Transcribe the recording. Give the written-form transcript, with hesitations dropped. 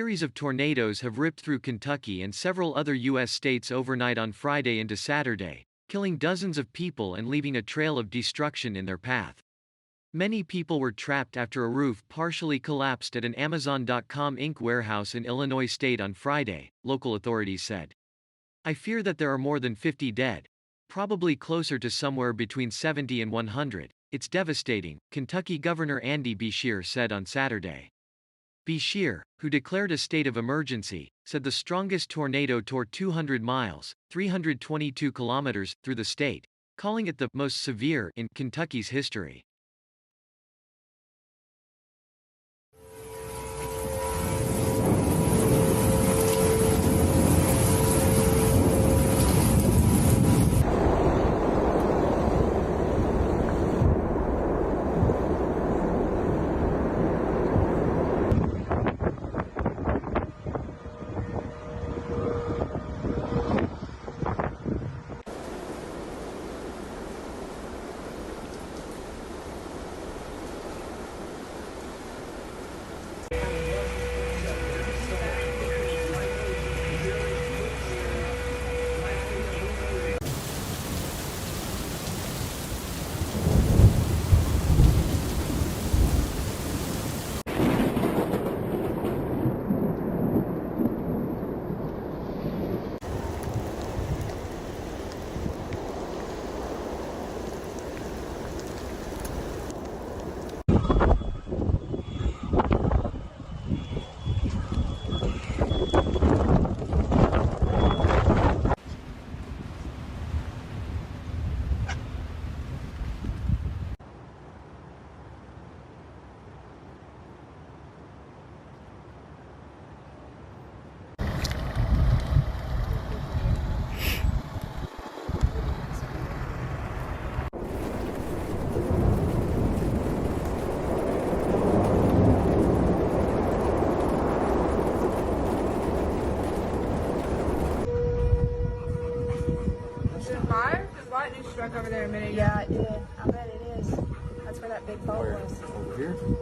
series of tornadoes have ripped through Kentucky and several other U.S. states overnight on Friday into Saturday, killing dozens of people and leaving a trail of destruction in their path. Many people were trapped after a roof partially collapsed at an Amazon.com Inc. warehouse in Illinois state on Friday, local authorities said. "I fear that there are more than 50 dead. Probably closer to somewhere between 70 and 100. It's devastating," Kentucky Governor Andy Beshear said on Saturday. Beshear, who declared a state of emergency, said the strongest tornado tore 200 miles, 322 kilometers, through the state, calling it the most severe in Kentucky's history. Lightning struck over there a minute ago. Yeah, it did. I bet it is. That's where that big bowl was. Over here?